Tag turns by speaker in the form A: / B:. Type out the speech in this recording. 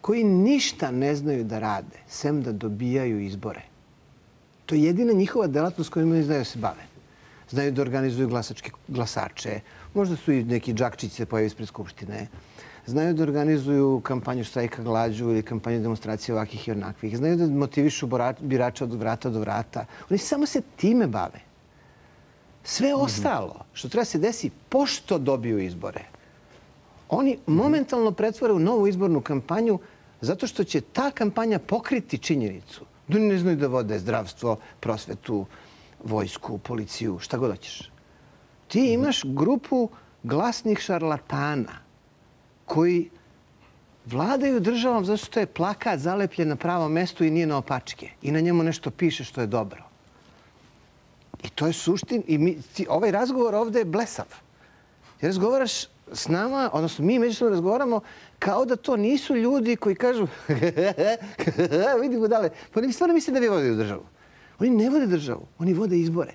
A: koji ništa ne znaju da rade, sem da dobijaju izbore. To je jedina njihova delatnost kojom oni znaju da se bave. Znaju da organizuju glasače, možda su i neki džakčići se pojavi ispred Skupštine. Znaju da organizuju kampanju štrajka glađu ili kampanju demonstracije ovakvih i onakvih. Znaju da motivišu birača od vrata do vrata. Oni samo se time bave. Sve ostalo što treba se desi pošto dobiju izbore, oni momentalno pretvore u novu izbornu kampanju zato što će ta kampanja pokriti činjenicu da oni ne znaju da vode zdravstvo, prosvetu, vojsku, policiju, šta god hoćeš. Ti imaš grupu glasnih šarlatana koji vladaju državom zato što je plakat zalepljen na pravom mestu i nije na opačke. I na njemu nešto piše što je dobro. I to je suštin. I ovaj razgovor ovde je blesav. Jer razgovaraš s nama, odnosno mi međusobno razgovaramo kao da to nisu ljudi koji kažu vidimo dale. Pa oni stvarno misle da vi vodaju državu. Oni ne vode državu. Oni vode izbore.